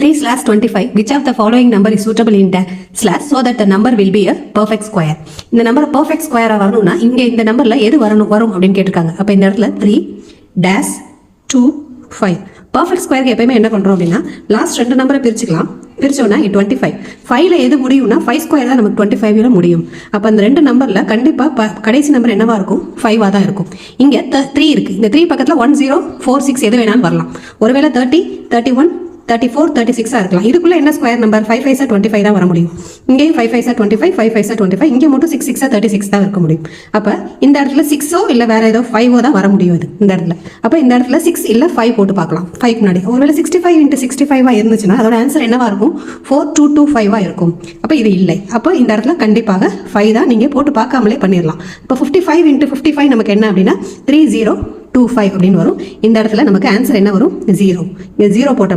3/25. Which of the following number is suitable in the slash so that the number will be a perfect square? இந்த number perfect square வரணும்னா இங்க இந்த நம்பர்ல எது வரும் அப்படின்னு கேட்டிருக்காங்க. அப்ப இந்த இடத்துல 3-2-5. பர்ஃபெக்ட் ஸ்கொயருக்கு எப்பயுமே என்ன பண்றோம் அப்படின்னா லாஸ்ட் ரெண்டு நம்பரை பிரிச்சுக்கலாம். பிரிச்சோம்னா 25. 5ல எது முடியும்னா 5 ஸ்கொயர் தான் நமக்கு 25ல முடியும். அப்ப அந்த ரெண்டு நம்பர்ல கண்டிப்பா கடைசி நம்பர் என்னவா இருக்கும்? 5ஆ தான் இருக்கும். இங்க 3 இருக்கு. இந்த 3 பக்கத்துல 1046 எது வேணாலும் வரலாம். ஒருவேளை 30, 31, 34, 36 இருக்கலாம். இதுக்குள்ள என்ன ஸ்கொயர் நம்பர்? 5 5 25 தான் வர முடியும். இங்கேயும் 5 5 25, 5 5 25, இங்கே மட்டும் 6 6 36 தான் இருக்க முடியும். அப்ப இந்த இடத்துல 6ஓ இல்ல வேற ஏதோ 5ஓ தான் வர முடியும் இந்த இடத்துல. அப்ப இந்த இடத்துல 6 இல்ல 5 போட்டு பார்க்கலாம். 5 முன்னாடி ஒருவேளை 65 × 65 இருந்துச்சுன்னா அதோட ஆன்சர் என்னவா இருக்கும்? 4225 இருக்கும். அப்ப இது இல்லை. அப்ப இந்த இடத்துல கண்டிப்பாக 5 தான். நீங்க போட்டு பார்க்காமலே பண்ணிடலாம். அப்ப 55 × 55 நமக்கு என்ன அப்படின்னா 3025 அப்படின்னு வரும். இந்த இடத்துல நமக்கு ஆன்சர் என்ன வரும்? 0. 0 போட்ட